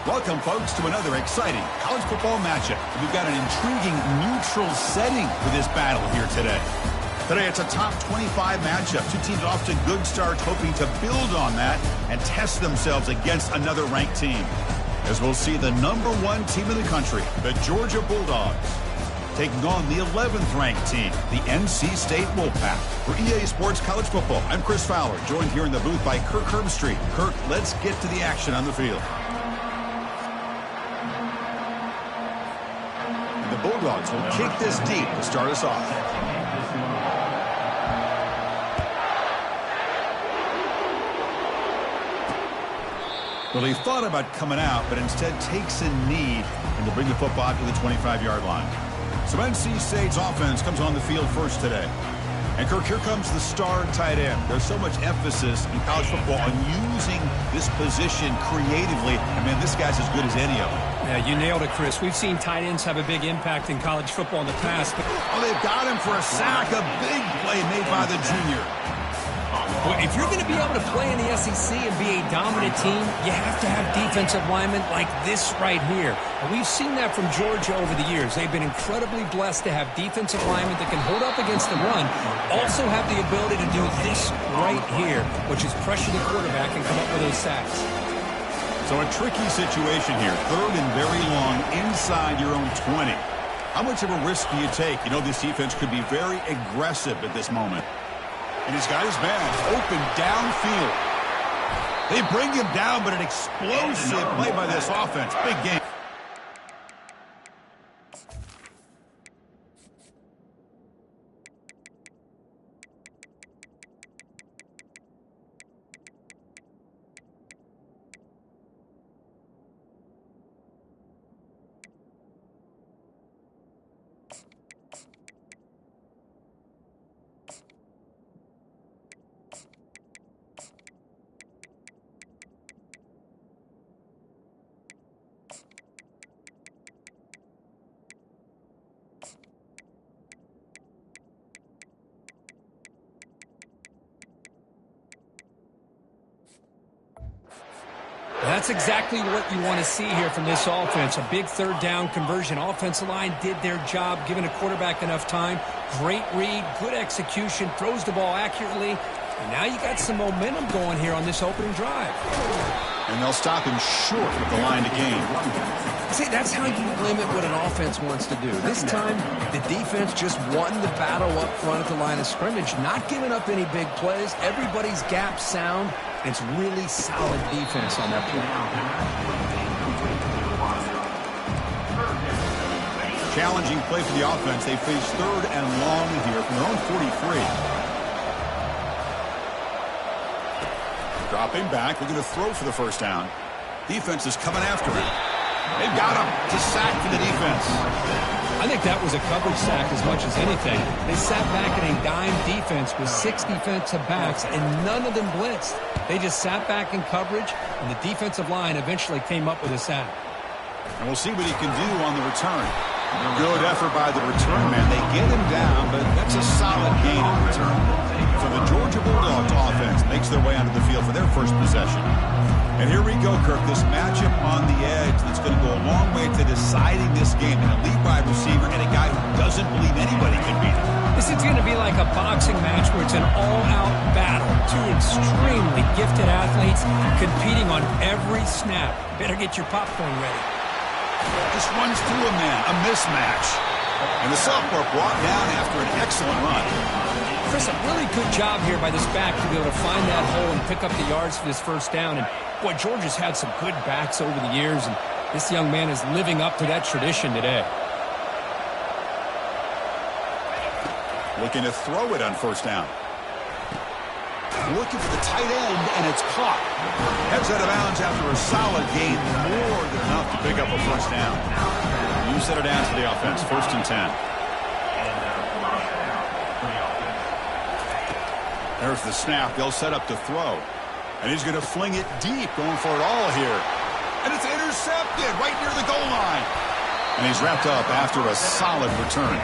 Welcome, folks, to another exciting college football matchup. We've got an intriguing neutral setting for this battle here today. Today, it's a top 25 matchup. Two teams off to good starts, hoping to build on that and test themselves against another ranked team. As we'll see the #1 team in the country, the Georgia Bulldogs, taking on the 11th ranked team, the NC State Wolfpack. For EA Sports College Football, I'm Chris Fowler, joined here in the booth by Kirk Herbstreit. Kirk, let's get to the action on the field. And the Bulldogs will kick this deep to start us off. Well, he thought about coming out, but instead takes a knee and to bring the football out to the 25-yard line. So NC State's offense comes on the field first today. And, Kirk, here comes the star tight end. There's so much emphasis in college football on using this position creatively. I mean, this guy's as good as any of them. Yeah, you nailed it, Chris. We've seen tight ends have a big impact in college football in the past. But oh, they've got him for a sack. A big play made by the junior. Well, if you're going to be able to play in the SEC and be a dominant team, you have to have defensive linemen like this right here. And we've seen that from Georgia over the years. They've been incredibly blessed to have defensive linemen that can hold up against the run, also have the ability to do this right here, which is pressure the quarterback and come up with those sacks. So a tricky situation here. 3rd and very long inside your own 20. How much of a risk do you take? You know, this defense could be very aggressive at this moment. And he's got his man open downfield. They bring him down, but an explosive play by this offense. Big game. That's exactly what you want to see here from this offense. A big 3rd down conversion. Offensive line did their job, giving a quarterback enough time. Great read, good execution, throws the ball accurately. And now you got some momentum going here on this opening drive. And they'll stop him short with the line to gain. See, that's how you limit what an offense wants to do. This time, the defense just won the battle up front at the line of scrimmage, not giving up any big plays. Everybody's gap sound. It's really solid defense on that play. Challenging play for the offense. They face 3rd and long here from their own 43. Dropping back, looking to throw for the first down. Defense is coming after him. They've got him to sack for the defense. I think that was a coverage sack as much as anything. They sat back in a dime defense with 6 defensive backs, and none of them blitzed. They just sat back in coverage, and the defensive line eventually came up with a sack. And we'll see what he can do on the return. Good effort by the return man. They get him down, but that's a solid gain on return. So the Georgia Bulldogs offense makes their way onto the field for their first possession. And here we go, Kirk, this matchup on the edge that's going to go a long way to deciding this game. An elite wide receiver and a guy who doesn't believe anybody can beat him. This is going to be like a boxing match where it's an all-out battle. Two extremely gifted athletes competing on every snap. Better get your popcorn ready. Just runs through a man, a mismatch. And the sophomore brought down after an excellent run. Chris, a really good job here by this back to be able to find that hole and pick up the yards for this first down. And, boy, Georgia's had some good backs over the years, and this young man is living up to that tradition today. Looking to throw it on first down. Looking for the tight end, and it's caught. Heads out of bounds after a solid gain, more than enough to pick up a first down. You set it down to the offense, 1st and 10. There's the snap. They'll set up to throw. And he's going to fling it deep, going for it all here. And it's intercepted right near the goal line. And he's wrapped up after a solid return.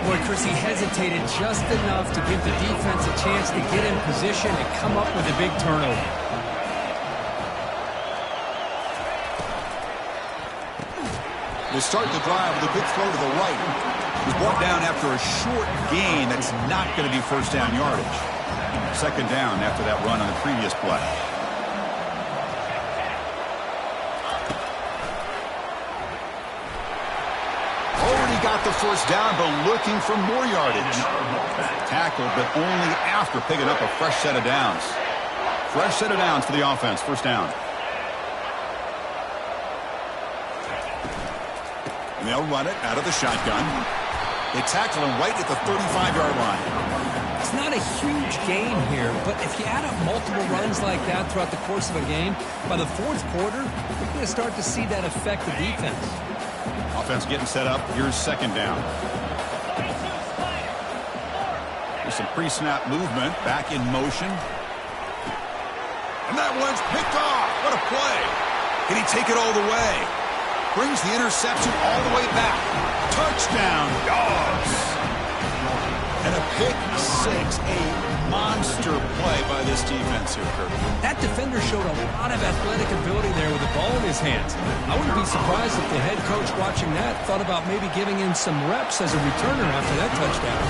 Boy, Chris, he hesitated just enough to give the defense a chance to get in position and come up with a big turnover. They start the drive with a quick throw to the right. He's brought down after a short gain. That's not going to be first down yardage. Second down after that run on the previous play. Already got the first down, but looking for more yardage. Tackled, but only after picking up a fresh set of downs. Fresh set of downs for the offense. First down. And they'll run it out of the shotgun. They tackle him right at the 35-yard line. It's not a huge gain here, but if you add up multiple runs like that throughout the course of a game, by the fourth quarter, you're going to start to see that affect the defense. Offense getting set up. Here's second down. There's some pre-snap movement. Back in motion. And that one's picked off. What a play. Can he take it all the way? Brings the interception all the way back. Touchdown, Dogs. And a pick six. A monster play by this defense here, Kirk. That defender showed a lot of athletic ability there with the ball in his hands. I wouldn't be surprised if the head coach watching that thought about maybe giving him some reps as a returner after that touchdown.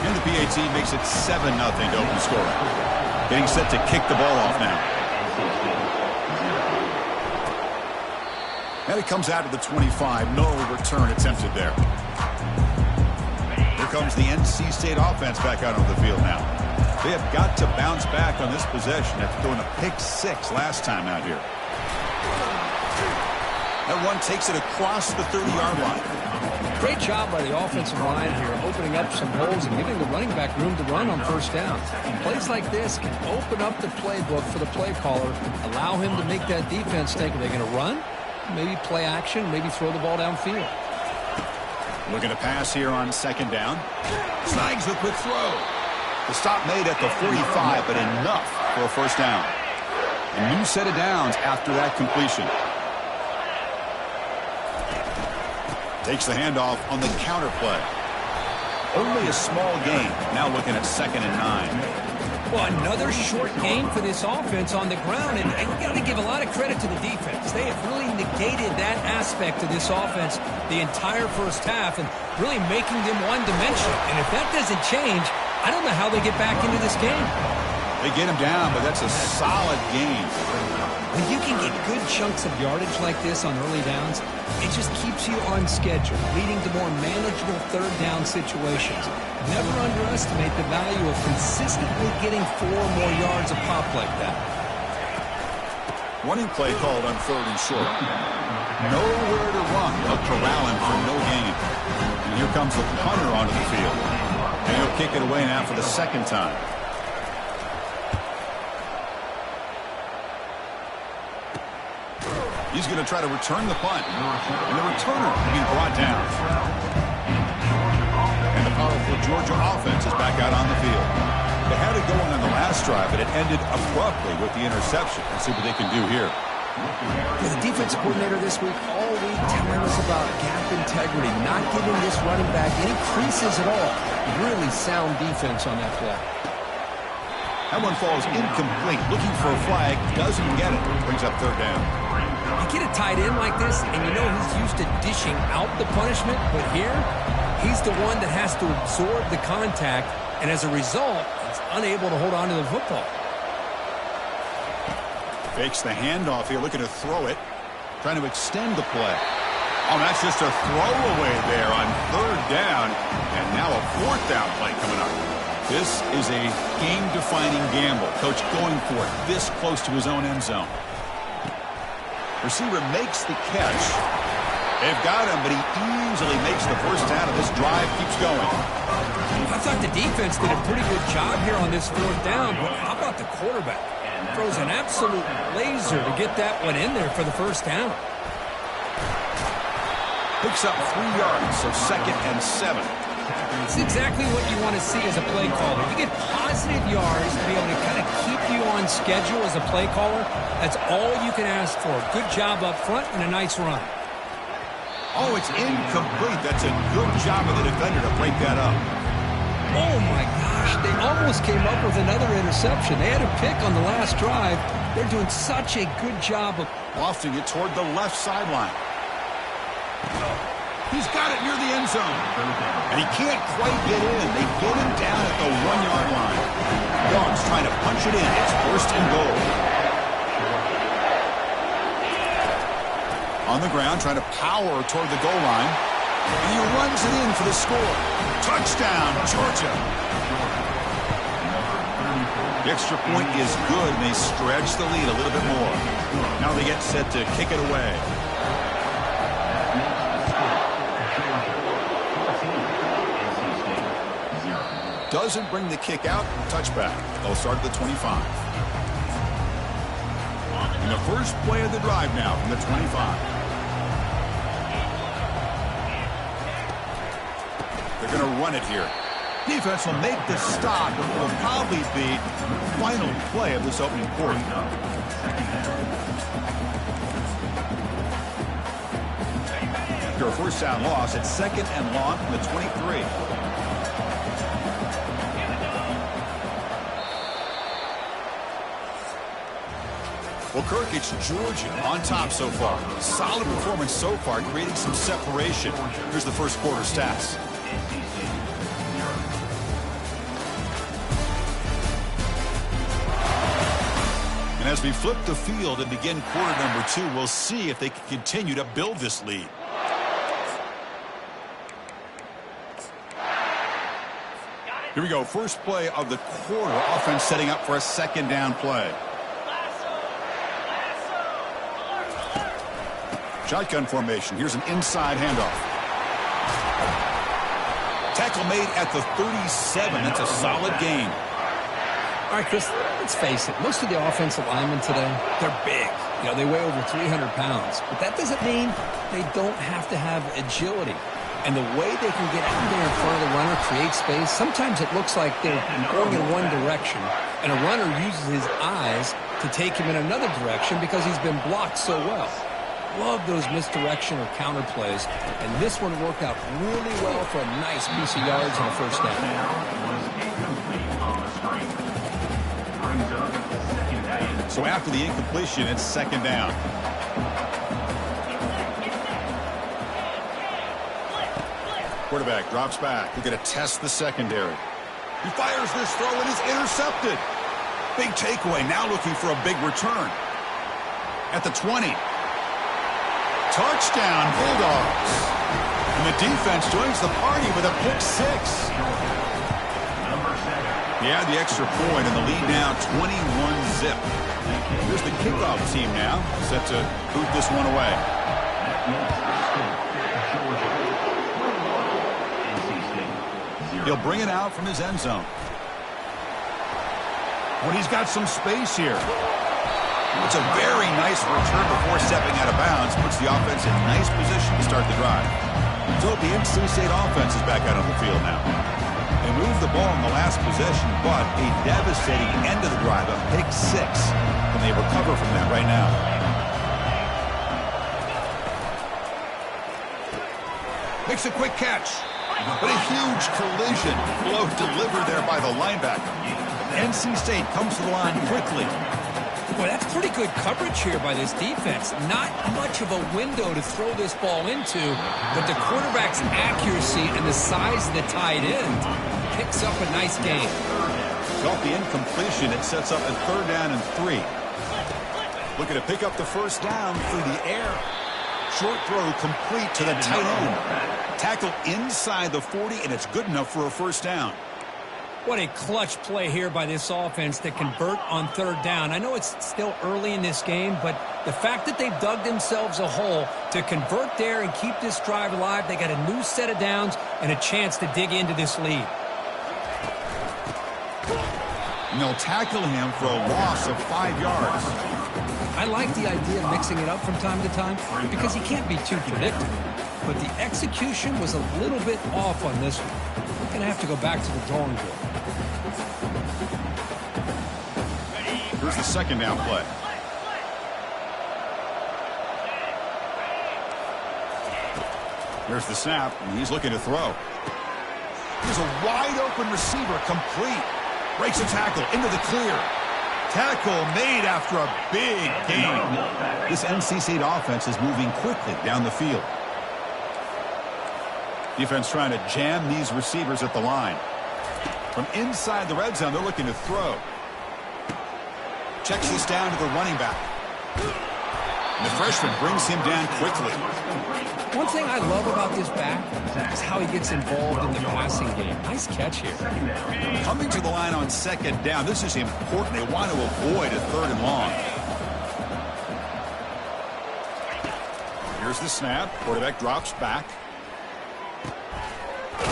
And the PAT makes it 7-0 to open scoring. Getting set to kick the ball off now. And it comes out of the 25. No return attempted there. Here comes the NC State offense back out on the field now. They have got to bounce back on this possession after throwing a pick six last time out here. That one takes it across the 30-yard line. Great job by the offensive line here, opening up some holes and giving the running back room to run on first down. Plays like this can open up the playbook for the play caller, allow him to make that defense think, are they going to run? Maybe play action, maybe throw the ball downfield. Looking to pass here on second down. Snags the quick throw. The stop made at the 45, but enough for a first down. A new set of downs after that completion. Takes the handoff on the counter play. Only a small gain. Now looking at 2nd and 9. Well, another short game for this offense on the ground, and you got to give a lot of credit to the defense. They have really negated that aspect of this offense the entire first half and really making them one-dimensional. And if that doesn't change, I don't know how they get back into this game. They get him down, but that's a solid game. When you can get good chunks of yardage like this on early downs, it just keeps you on schedule, leading to more manageable third down situations. Never underestimate the value of consistently getting 4 more yards a pop like that. Running play called on 3rd and short. Nowhere to run. They'll corral him for no gain. And here comes the punter onto the field. And he'll kick it away now for the 2nd time. He's going to try to return the punt. And the returner being brought down. And the powerful Georgia offense is back out on the field. They had it going on the last drive, but it ended abruptly with the interception. Let's see what they can do here. The defensive coordinator this week all week telling us about gap integrity, not giving this running back any creases at all. Really sound defense on that play. That one falls incomplete. Looking for a flag. Doesn't get it. Brings up 3rd down. You get a tight end like this, and you know he's used to dishing out the punishment, but here, he's the one that has to absorb the contact, and as a result, he's unable to hold on to the football. Fakes the handoff here, looking to throw it. Trying to extend the play. Oh, that's just a throwaway there on 3rd down, and now a 4th down play coming up. This is a game-defining gamble. Coach going for it this close to his own end zone. Receiver makes the catch. They've got him, but he easily makes the first down, and this drive keeps going. I thought the defense did a pretty good job here on this 4th down, but how about the quarterback? Throws an absolute laser to get that one in there for the first down. Picks up 3 yards, so 2nd and 7. It's exactly what you want to see as a play caller. You get positive yards to be able to kind of keep you on schedule as a play caller. That's all you can ask for. Good job up front and a nice run. Oh, it's incomplete. That's a good job of the defender to break that up. Oh, my gosh. They almost came up with another interception. They had a pick on the last drive. They're doing such a good job of lofting it toward the left sideline. He's got it near the end zone. And he can't quite get in. They get him down at the 1-yard line. Dogs trying to punch it in. It's first and goal. On the ground, trying to power toward the goal line. And he runs it in for the score. Touchdown, Georgia. The extra point is good, and they stretch the lead a little bit more. Now they get set to kick it away. Doesn't bring the kick out. Touchback. They'll start at the 25. And the first play of the drive now from the 25. They're going to run it here. Defense will make the stop. It will probably be the final play of this opening quarter. After a first down loss, it's second and long from the 23. Well, Kirk, it's Georgia on top so far. Solid performance so far, creating some separation. Here's the first quarter stats. And as we flip the field and begin quarter number 2, we'll see if they can continue to build this lead. Here we go. First play of the quarter. Offense setting up for a second down play. Shotgun formation. Here's an inside handoff. Tackle made at the 37. That's a solid gain. All right, Chris, let's face it. Most of the offensive linemen today, they're big. You know, they weigh over 300 pounds. But that doesn't mean they don't have to have agility. And the way they can get out there in front of the runner, create space, sometimes it looks like they're going in one direction, and a runner uses his eyes to take him in another direction because he's been blocked so well. Love those misdirection or counter plays, and this one worked out really well for a nice piece of yards and a first down. So after the incompletion, it's second down. Quarterback drops back. We're going to test the secondary. He fires this throw and is intercepted. Big takeaway. Now looking for a big return. At the 20. Touchdown, Bulldogs. And the defense joins the party with a pick 6. Yeah, the extra point, and the lead now 21-zip. Here's the kickoff team now, set to boot this one away. He'll bring it out from his end zone. When he's got some space here. It's a very nice return before stepping out of bounds. Puts the offense in nice position to start the drive. So the NC State offense is back out on the field now. They moved the ball in the last possession, but a devastating end of the drive, a pick 6. And they recover from that right now. Makes a quick catch. But a huge collision. Blow delivered there by the linebacker. NC State comes to the line quickly. Boy, that's pretty good coverage here by this defense. Not much of a window to throw this ball into, but the quarterback's accuracy and the size of the tight end picks up a nice gain. So off the incompletion, it sets up a third down and 3. Looking to pick up the first down through the air. Short throw complete to the tight end. Tackle inside the 40, and it's good enough for a first down. What a clutch play here by this offense to convert on third down. I know it's still early in this game, but the fact that they've dug themselves a hole to convert there and keep this drive alive, they got a new set of downs and a chance to dig into this lead. And they'll tackle him for a loss of 5 yards. I like the idea of mixing it up from time to time because he can't be too predictable. But the execution was a little bit off on this one. We're going to have to go back to the drawing board. Here's the second down play. Here's the snap, and he's looking to throw. There's a wide-open receiver, complete. Breaks a tackle, into the clear. Tackle made after a big gain. This NC State offense is moving quickly down the field. Defense trying to jam these receivers at the line. From inside the red zone, they're looking to throw. Checks this down to the running back. And the freshman brings him down quickly. One thing I love about this back is how he gets involved in the passing game. Nice catch here. Coming to the line on second down. This is important. They want to avoid a third and long. Here's the snap. Quarterback drops back.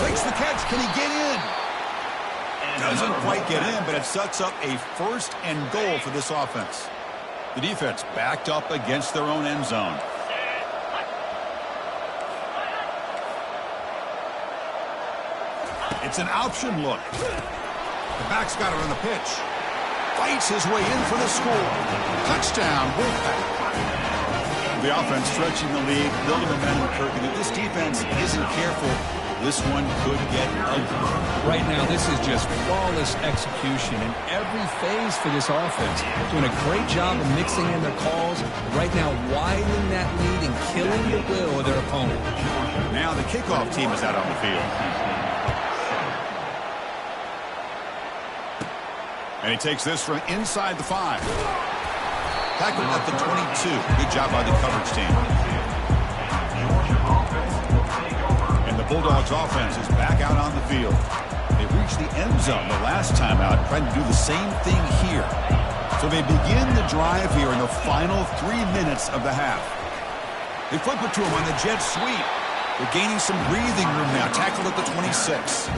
Makes the catch. Can he get in? Doesn't quite get in, but it sets up a first and goal for this offense. The defense backed up against their own end zone. It's an option look. The back's got it on the pitch. Fights his way in for the score. Touchdown, Wolfpack. The offense stretching the lead, building momentum, Kirk. And if this defense isn't careful, this one could get ugly. Right now, this is just flawless execution in every phase for this offense. Doing a great job of mixing in their calls. Right now, widening that lead and killing the will of their opponent. Now the kickoff team is out on the field. And he takes this from inside the 5. Tackled at the 22. Good job by the coverage team. And the Bulldogs offense is back out on the field. They reached the end zone the last time out, trying to do the same thing here. So they begin the drive here in the final 3 minutes of the half. They flip it to him on the jet sweep. They're gaining some breathing room now. Tackled at the 26.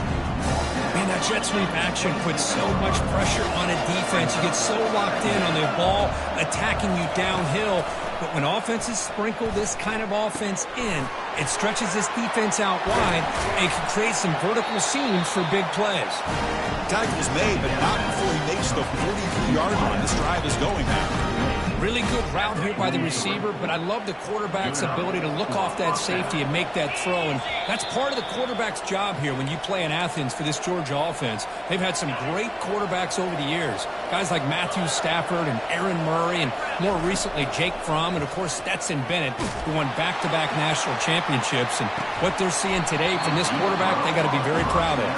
Man, that jet sweep action puts so much pressure on a defense. You get so locked in on the ball attacking you downhill. But when offenses sprinkle this kind of offense in, it stretches this defense out wide and can create some vertical seams for big plays. Tackle was made, but not before he makes the 43-yard line. This drive is going now. Really good route here by the receiver, but I love the quarterback's ability to look off that safety and make that throw. And that's part of the quarterback's job here when you play in Athens for this Georgia offense. They've had some great quarterbacks over the years. Guys like Matthew Stafford and Aaron Murray, and more recently Jake Fromm, and of course Stetson Bennett, who won back-to-back national championships. And what they're seeing today from this quarterback, they got to be very proud of.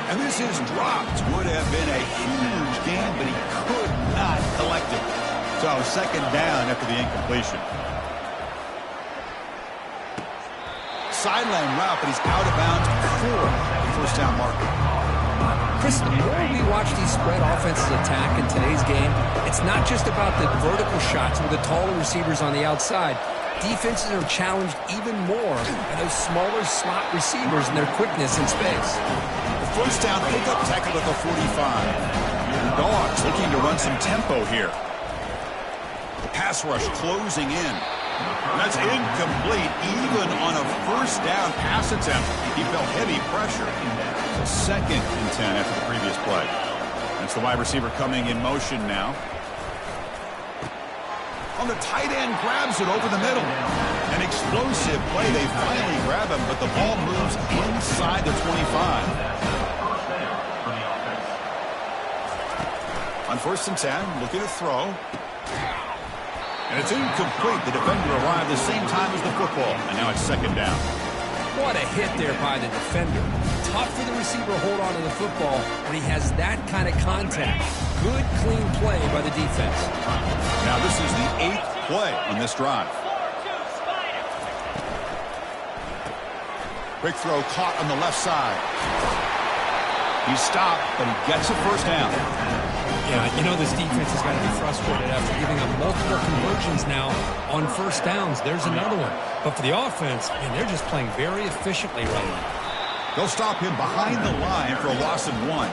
And this is dropped. Would have been a huge game, but he could not collect it. So second down after the incompletion. Sideline route, but he's out of bounds before the first down marker. Chris, the more we watch these spread offenses attack in today's game, it's not just about the vertical shots with the taller receivers on the outside. Defenses are challenged even more by those smaller slot receivers and their quickness in space. The first down pickup tackle at the 45. The Dogs looking to run some tempo here. The pass rush closing in. And that's incomplete. Even on a first down pass attempt, he felt heavy pressure. It's a 2nd and 10 after the previous play. That's the wide receiver coming in motion now. On the tight end, grabs it over the middle. An explosive play. They finally grab him, but the ball moves inside the 25. On 1st and 10, looking to throw. And it's incomplete. The defender arrived the same time as the football. And now it's 2nd down. What a hit there by the defender. Tough for the receiver to hold on to the football when he has that kind of contact. Good, clean play by the defense. Now this is the 8th play on this drive. Quick throw caught on the left side. He's stopped, but he gets a first down. Yeah, you know this defense has got to be frustrated after giving up multiple conversions now on first downs. There's another one. But for the offense, man, they're just playing very efficiently right now. They'll stop him behind the line for a loss of 1.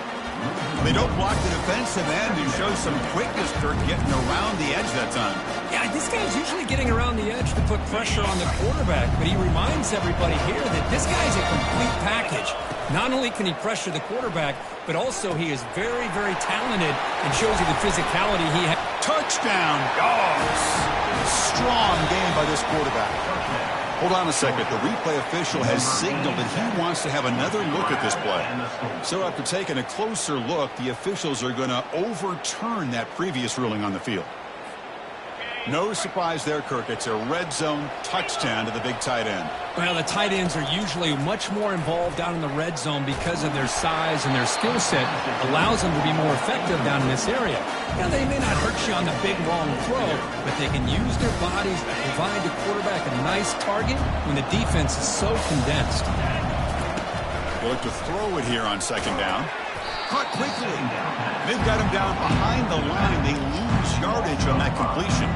They don't block the defensive end, who shows some quickness for getting around the edge that time. Yeah, this guy's usually getting around the edge to put pressure on the quarterback, but he reminds everybody here that this guy's a complete package. Not only can he pressure the quarterback, but also he is very, very talented and shows you the physicality he has. Touchdown, Dogs! Strong game by this quarterback. Hold on a second. The replay official has signaled that he wants to have another look at this play. So after taking a closer look, the officials are going to overturn that previous ruling on the field. No surprise there, Kirk. It's a red zone touchdown to the big tight end. Well, the tight ends are usually much more involved down in the red zone because of their size and their skill set allows them to be more effective down in this area. Now, they may not hurt you on the big, long throw, but they can use their bodies to provide the quarterback a nice target when the defense is so condensed. They look to throw it here on second down. Caught quickly. They've got him down behind the line. They lose yardage on that completion.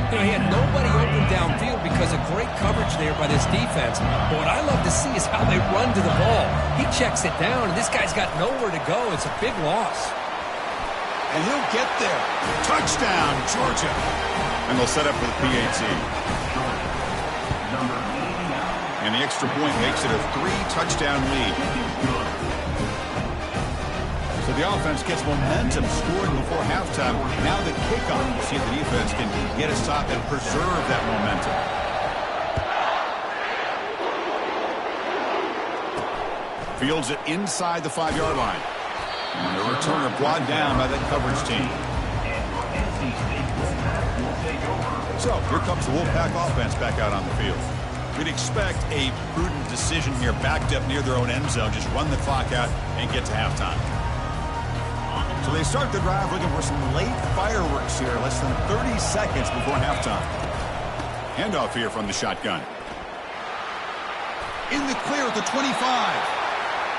You know, he had nobody open downfield because of great coverage there by this defense. But what I love to see is how they run to the ball. He checks it down, and this guy's got nowhere to go. It's a big loss. And he'll get there. Touchdown, Georgia. And they'll set up for the PAT. And the extra point makes it a 3-touchdown lead. So the offense gets momentum scoring before halftime. Now the kickoff. We'll see if the defense can get a stop and preserve that momentum. Fields it inside the 5-yard line. And the returner brought down by that coverage team. So here comes the Wolfpack offense back out on the field. We'd expect a prudent decision here, backed up near their own end zone. Just run the clock out and get to halftime. So they start the drive looking for some late fireworks here, less than 30 seconds before halftime. Handoff here from the shotgun. In the clear at the 25.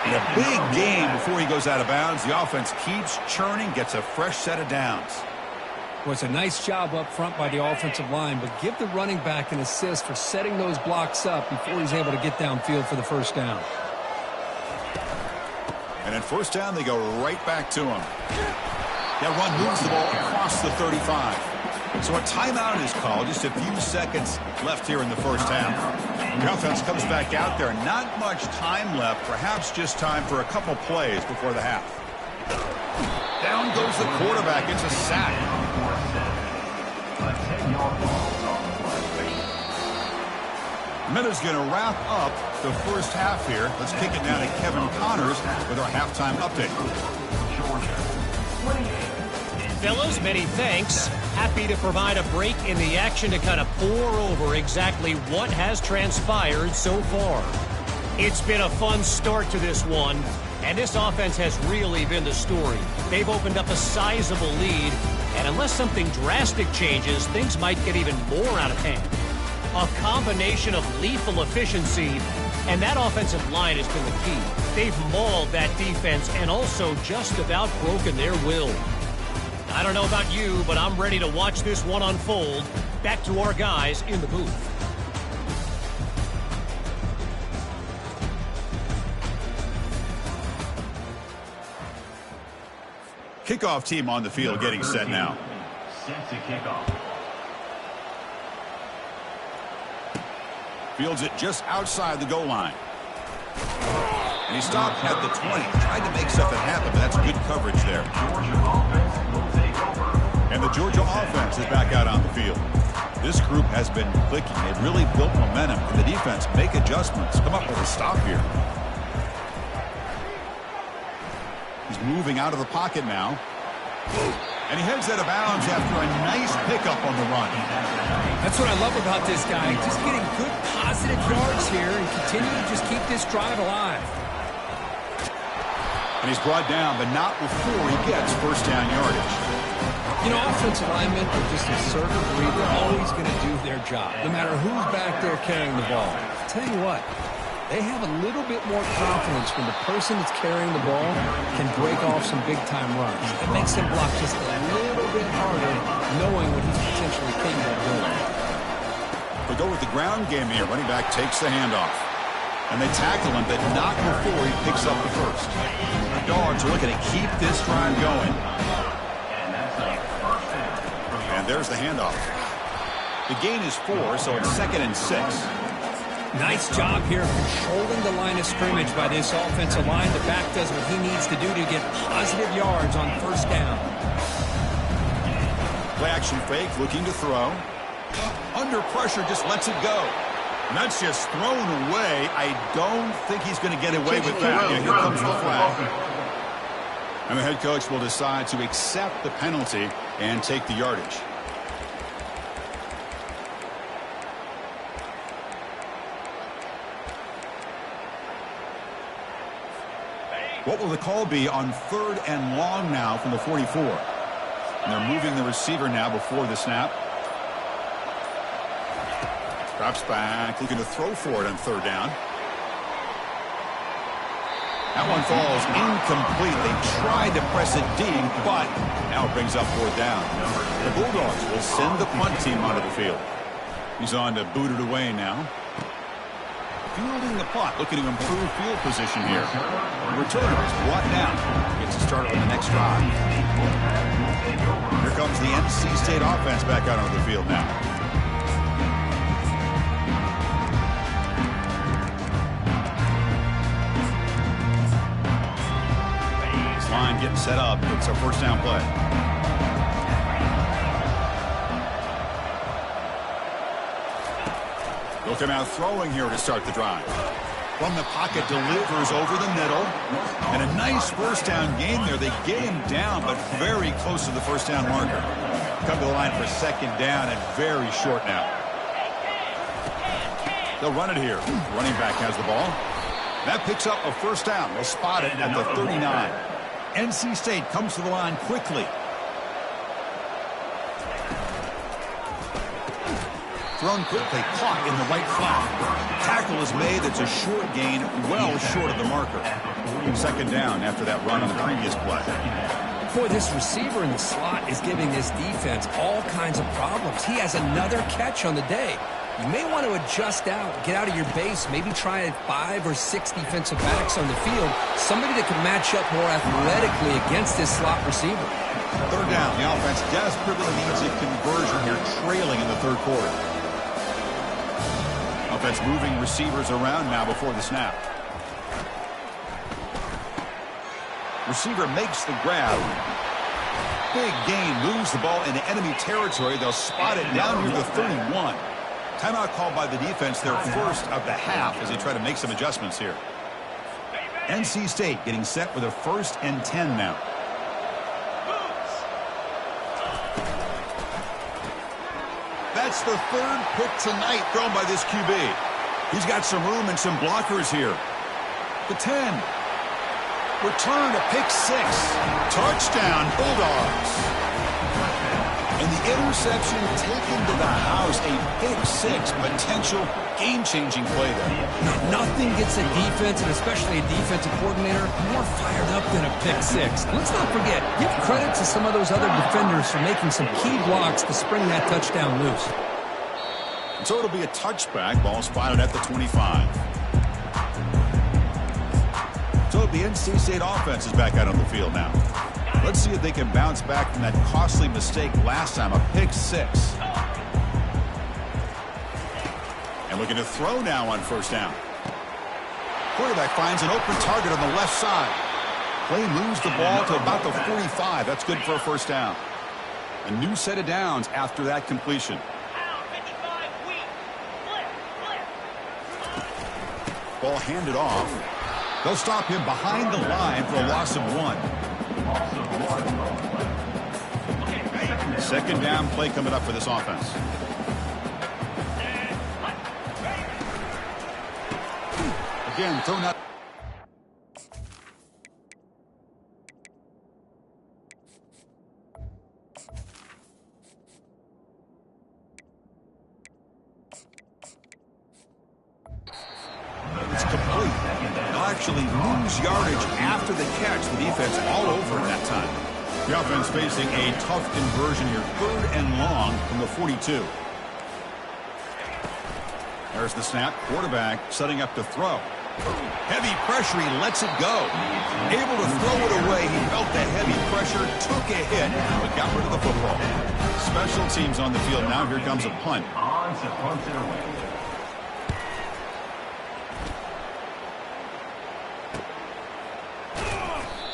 And a big game before he goes out of bounds. The offense keeps churning, gets a fresh set of downs. Well, it's a nice job up front by the offensive line, but give the running back an assist for setting those blocks up before he's able to get downfield for the first down. And at first down, they go right back to him. That run moves the ball across the 35. So a timeout is called. Just a few seconds left here in the first half. The offense comes back out there. Not much time left. Perhaps just time for a couple plays before the half. Down goes the quarterback. It's a sack. Minute's going to wrap up the first half here. Let's kick it down to Kevin Connors with our halftime update. Fellas, many thanks. Happy to provide a break in the action to kind of pour over exactly what has transpired so far. It's been a fun start to this one, and this offense has really been the story. They've opened up a sizable lead, and unless something drastic changes, things might get even more out of hand. A combination of lethal efficiency, and that offensive line has been the key. They've mauled that defense and also just about broken their will. I don't know about you, but I'm ready to watch this one unfold. Back to our guys in the booth. Kickoff team on the field getting set now. Set to kickoff. Fields it just outside the goal line. And he stopped at the 20. Tried to make something happen, but that's good coverage there. And the Georgia offense is back out on the field. This group has been clicking. They've really built momentum. And the defense make adjustments. Come up with a stop here. He's moving out of the pocket now. And he heads out of bounds after a nice pickup on the run. That's what I love about this guy. Just getting good positive yards here and continue to just keep this drive alive. And he's brought down, but not before he gets first down yardage. You know, offensive linemen are just a certain breed. They're always going to do their job, no matter who's back there carrying the ball. I'll tell you what, they have a little bit more confidence when the person that's carrying the ball can break off some big-time runs. It makes them block just a little bit harder, knowing what he's potentially capable of doing. They go with the ground game here. Running back takes the handoff. And they tackle him, but not before he picks up the first. The Dogs are looking to keep this drive going. And there's the handoff. The gain is 4, so it's 2nd and 6. Nice job here controlling the line of scrimmage by this offensive line. The back does what he needs to do to get positive yards on first down. Play action fake, looking to throw. Under pressure, just lets it go. And that's just thrown away. I don't think he's going to get away with that. Yeah, here comes the flag. And the head coach will decide to accept the penalty and take the yardage. What will the call be on 3rd and long now from the 44? And they're moving the receiver now before the snap. Drops back, looking to throw for it on 3rd down. That one falls incomplete. They tried to press it deep, but now it brings up 4th down. The Bulldogs will send the punt team onto the field. He's on to boot it away now. Fielding the punt, looking to improve field position here. The returner is brought down. Gets to start on the next drive. Here comes the NC State offense back out onto the field now. This line getting set up. It's a 1st down play. They'll come out throwing here to start the drive. From the pocket, delivers over the middle. And a nice 1st down gain there. They get him down, but very close to the 1st down marker. Come to the line for 2nd down and very short now. They'll run it here. Running back has the ball. That picks up a 1st down. They'll spot it at the 39. NC State comes to the line quickly. Thrown quickly, caught in the right flat. Tackle is made. It's a short gain, well short of the marker. 2nd down after that run on the previous play. Boy, this receiver in the slot is giving this defense all kinds of problems. He has another catch on the day. You may want to adjust out, get out of your base, maybe try 5 or 6 defensive backs on the field, somebody that can match up more athletically against this slot receiver. 3rd down. The offense desperately needs a conversion here, trailing in the 3rd quarter. Offense moving receivers around now before the snap. Receiver makes the grab. Big gain, moves the ball into enemy territory. They'll spot it down near the 31. Timeout called by the defense, their 1st of the half, as they try to make some adjustments here. NC State getting set for their 1st and 10 now. That's the 3rd pick tonight thrown by this QB. He's got some room and some blockers here. The 10. Return to pick 6. Touchdown, Bulldogs. And the interception taken to the house. A pick 6 potential game-changing play there. Nothing gets a defense, and especially a defensive coordinator, more fired up than a pick 6. Let's not forget, give credit to some of those other defenders for making some key blocks to spring that touchdown loose. So it'll be a touchback. Ball spotted at the 25. So the NC State offense is back out on the field now. Let's see if they can bounce back from that costly mistake last time, a pick 6. And looking to throw now on 1st down. Quarterback finds an open target on the left side. Play moves the ball to about the 45. That's good for a 1st down. A new set of downs after that completion. Ball handed off. They'll stop him behind the line for a loss of 1. 2nd down play coming up for this offense. Again, thrown out. It's complete. They'll actually lose yardage after the catch. The defense all over it that time. The offense facing a tough conversion here. 3rd and long from the 42. There's the snap. Quarterback setting up to throw. Heavy pressure. He lets it go. Able to throw it away. He felt the heavy pressure, took a hit, but got rid of the football. Special teams on the field now. Here comes a punt.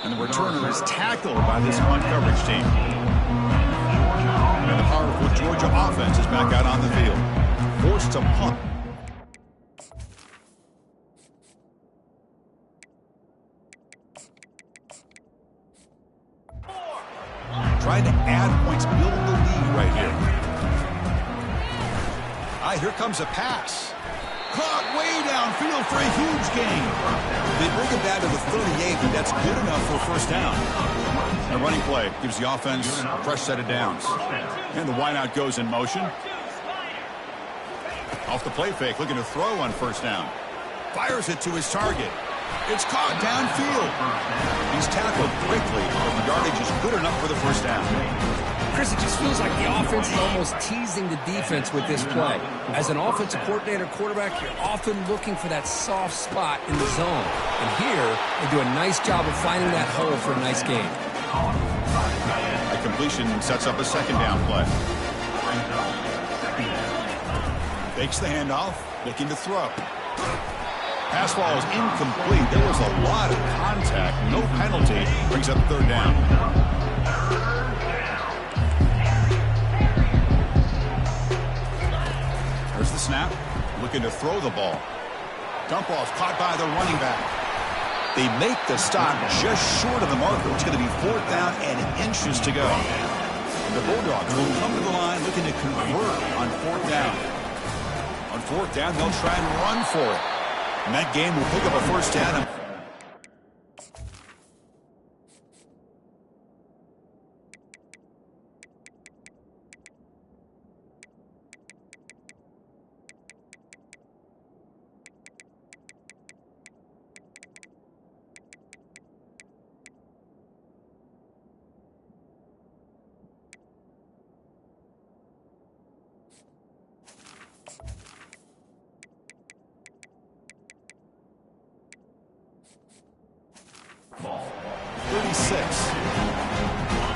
And the returner is tackled by this punt coverage team. And the powerful Georgia offense is back out on the field. Forced to punt. Trying to add points, build the lead right here. All right, here comes a pass. Caught way downfield for a huge gain. They bring it down to the 38, and that's good enough for a first down. The running play gives the offense a fresh set of downs. And the wideout goes in motion. Off the play fake, looking to throw on first down. Fires it to his target. It's caught downfield. He's tackled quickly, but the yardage is good enough for the first down. Chris, it just feels like the offense is almost teasing the defense with this play. As an offensive coordinator quarterback, you're often looking for that soft spot in the zone. And here, they do a nice job of finding that hole for a nice gain. A completion sets up a second down play. Fakes the handoff, looking to throw. Pass ball is incomplete. There was a lot of contact. No penalty. Brings up third down. There's the snap. Looking to throw the ball. Dump off caught by the running back. They make the stop just short of the marker. It's going to be fourth down and inches to go. The Bulldogs will come to the line looking to convert on fourth down. On fourth down, they'll try and run for it. And that game will pick up a first down.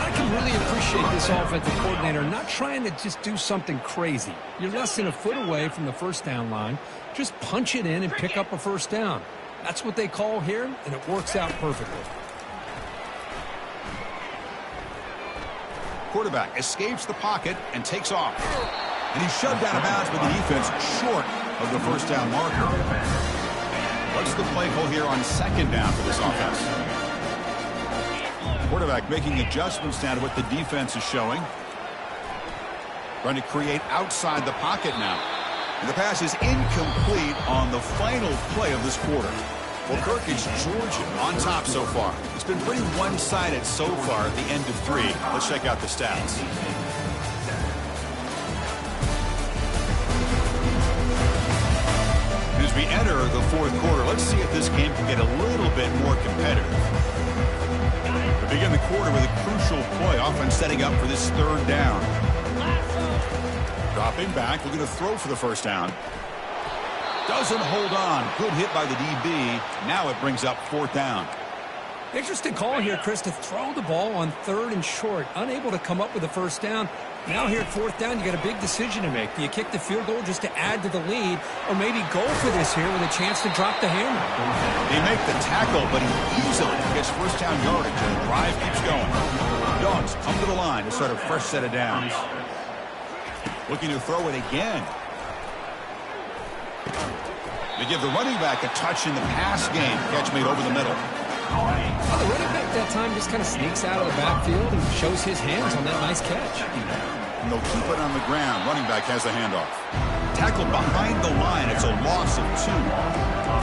I can really appreciate this offensive coordinator not trying to just do something crazy. You're less than a foot away from the first down line. Just punch it in and pick up a first down. That's what they call here, and it works out perfectly. Quarterback escapes the pocket and takes off. And he's shoved out of bounds by the defense short of the first down marker. What's the play call here on second down for this offense? Quarterback making adjustments now to what the defense is showing. Trying to create outside the pocket now. And the pass is incomplete on the final play of this quarter. Well, Kirk, it's Georgia on top so far. It's been pretty one-sided so far at the end of three. Let's check out the stats. As we enter the fourth quarter, let's see if this game can get a little bit more competitive. We begin the quarter with a crucial play. Offense setting up for this third down. Dropping back, looking to throw for the first down. Doesn't hold on. Good hit by the DB. Now it brings up fourth down. Interesting call here, Chris, to throw the ball on third and short. Unable to come up with a first down. Now here at fourth down, you got a big decision to make. Do you kick the field goal just to add to the lead, or maybe go for this here with a chance to drop the hammer? They make the tackle, but he easily gets first down yardage, and the drive keeps going. Dogs come to the line to start a fresh set of downs. Looking to throw it again. They give the running back a touch in the pass game. Catch made over the middle. Well, the running back that time just kind of sneaks out of the backfield and shows his hands on that nice catch. And they'll keep it on the ground. Running back has the handoff. Tackled behind the line. It's a loss of 2.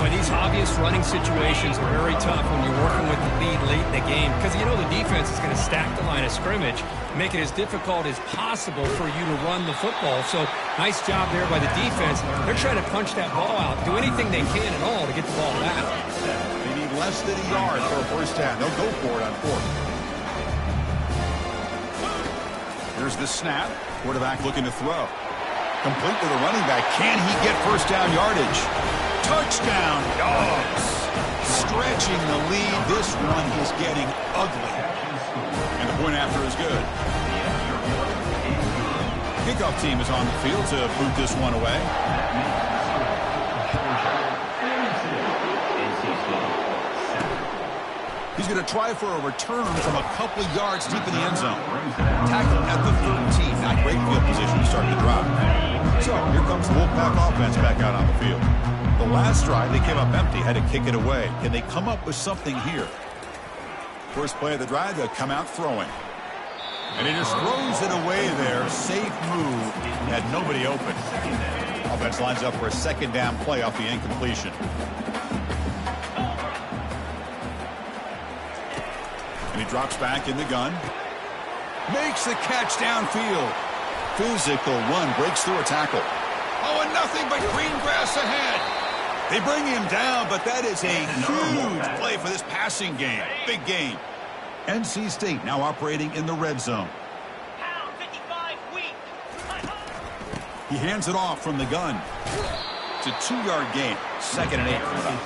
But these obvious running situations are very tough when you're working with the lead late in the game, because you know the defense is going to stack the line of scrimmage, make it as difficult as possible for you to run the football. So nice job there by the defense. They're trying to punch that ball out, do anything they can at all to get the ball back. They need less than a yard for a first down. They'll go for it on fourth. Here's the snap. Quarterback looking to throw. Complete to the running back. Can he get first down yardage? Touchdown, Dogs. Stretching the lead. This one is getting ugly. And the point after is good. Kickoff team is on the field to boot this one away. He's going to try for a return from a couple of yards deep in the end zone. Tackled at the 13. Not great field position to start the drive. So here comes the Wolfpack offense back out on the field. The last drive, they came up empty, had to kick it away. Can they come up with something here? First play of the drive, they'll come out throwing. And he just throws it away there. Safe move. Had nobody open. Offense lines up for a second down play off the incompletion. And he drops back in the gun. Makes the catch downfield. Physical run, breaks through a tackle. Oh, and nothing but green grass ahead. They bring him down, but that is a huge play for this passing game. Big game. NC State now operating in the red zone. He hands it off from the gun. It's a 2-yard gain. 2nd and 8 for them.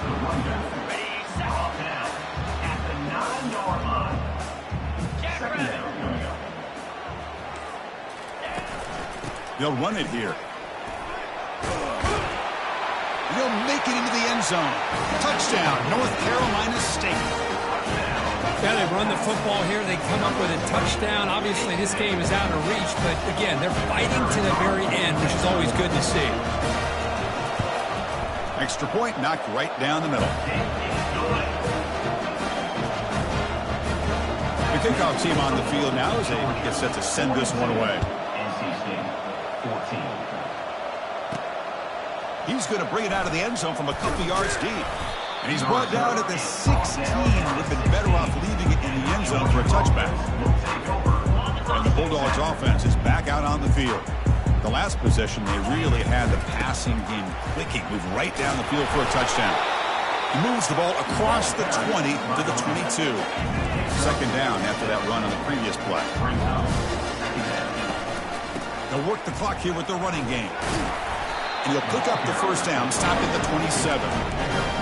Ready, set, off now. At the 9-yard line. Second down coming up. They'll run it here. They'll make it into the end zone. Touchdown, North Carolina State. Yeah, they run the football here. They come up with a touchdown. Obviously, this game is out of reach, but again, they're fighting to the very end, which is always good to see. Extra point knocked right down the middle. The kickoff team on the field now as they get set to send this one away. NC State, 14. He's going to bring it out of the end zone from a couple yards deep. And he's brought down at the 16. Would have been better off leaving it in the end zone for a touchback. And the Bulldogs offense is back out on the field. The last possession, they really had the passing game clicking. Moved right down the field for a touchdown. He moves the ball across the 20 to the 22. 2nd down after that run on the previous play. They'll work the clock here with the running game. And he'll pick up the first down, stop at the 27.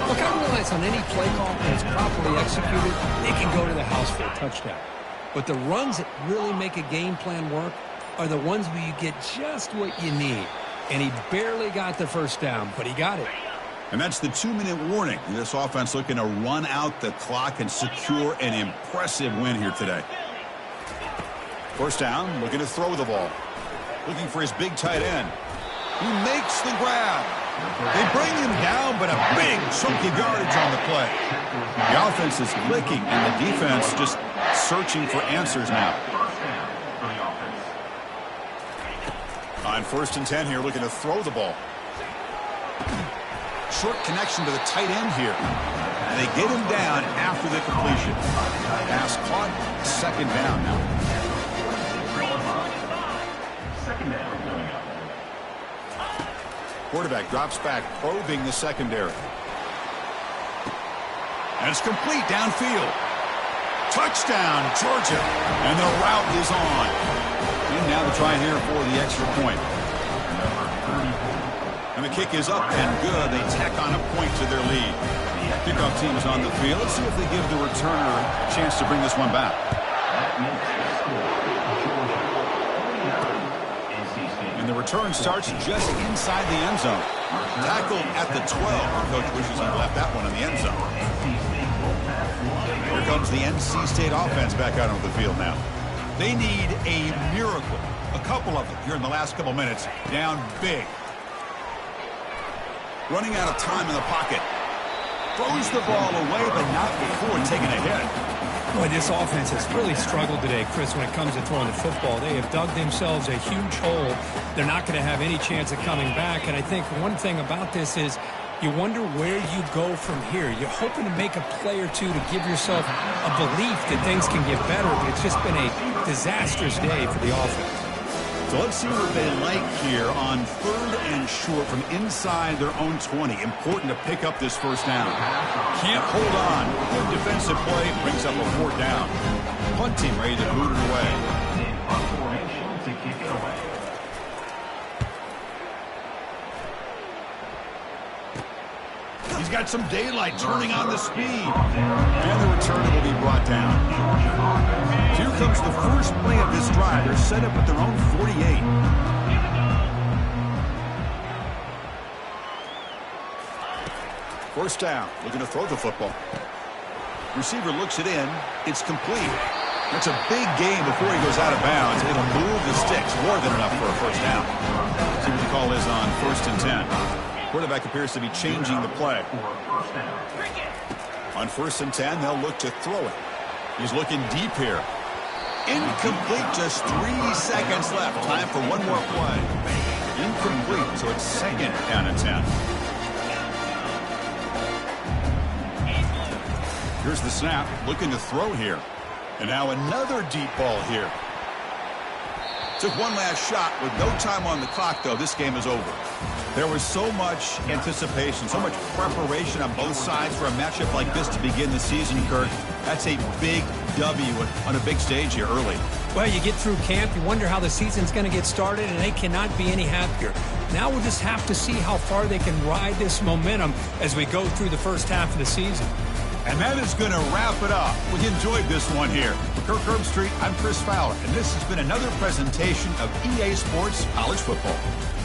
Look, I realize on any play call that's properly executed, it can go to the house for a touchdown. But the runs that really make a game plan work are the ones where you get just what you need. And he barely got the first down, but he got it. And that's the 2-minute warning. This offense looking to run out the clock and secure an impressive win here today. First down, looking to throw the ball. Looking for his big tight end. He makes the grab. They bring him down, but a big chunk of yardage on the play. The offense is clicking, and the defense just searching for answers now. On 1st and 10 here, looking to throw the ball. Short connection to the tight end here. And they get him down after the completion. Pass caught, 2nd down now. 2nd down coming up. Quarterback drops back, probing the secondary. And it's complete downfield. Touchdown, Georgia. And the route is on. And now the try here for the extra point. And the kick is up and good. They tack on a point to their lead. Kickoff team is on the field. Let's see if they give the returner a chance to bring this one back. And the return starts just inside the end zone. Tackled at the 12. The coach wishes he left that one in the end zone. Here comes the NC State offense back out on the field now. They need a miracle. A couple of them here in the last couple minutes. Down big. Running out of time in the pocket. Throws the ball away, but not before taking a hit. Boy, this offense has really struggled today, Chris, when it comes to throwing the football. They have dug themselves a huge hole. They're not going to have any chance of coming back. And I think one thing about this is you wonder where you go from here. You're hoping to make a play or two to give yourself a belief that things can get better, but it's just been a disastrous day for the offense. So let's see what they like here on 3rd and short from inside their own 20. Important to pick up this first down. Can't hold on. Good defensive play brings up a 4th down. Punt team ready to boot it away. To kick it away. He's got some daylight turning on the speed. And the returner will be brought down. Here comes the first play of this drive. They're set up at their own 48. First down, looking to throw the football. Receiver looks it in. It's complete. That's a big gain before he goes out of bounds. It'll move the sticks, more than enough for a first down. See what the call is on 1st and 10. Quarterback appears to be changing the play. On 1st and 10, they'll look to throw it. He's looking deep here. Incomplete, just 3 seconds left. Time for one more play. Incomplete, so it's second down and 10. Here's the snap, looking to throw here. And now another deep ball here. Took one last shot with no time on the clock, though. This game is over. There was so much anticipation, so much preparation on both sides for a matchup like this to begin the season, Kirk. That's a big W on a big stage here early. Well, you get through camp, you wonder how the season's going to get started, and they cannot be any happier. Now we'll just have to see how far they can ride this momentum as we go through the first half of the season. And that is going to wrap it up. We enjoyed this one here. For Kirk Herbstreit, I'm Chris Fowler, and this has been another presentation of EA Sports College Football.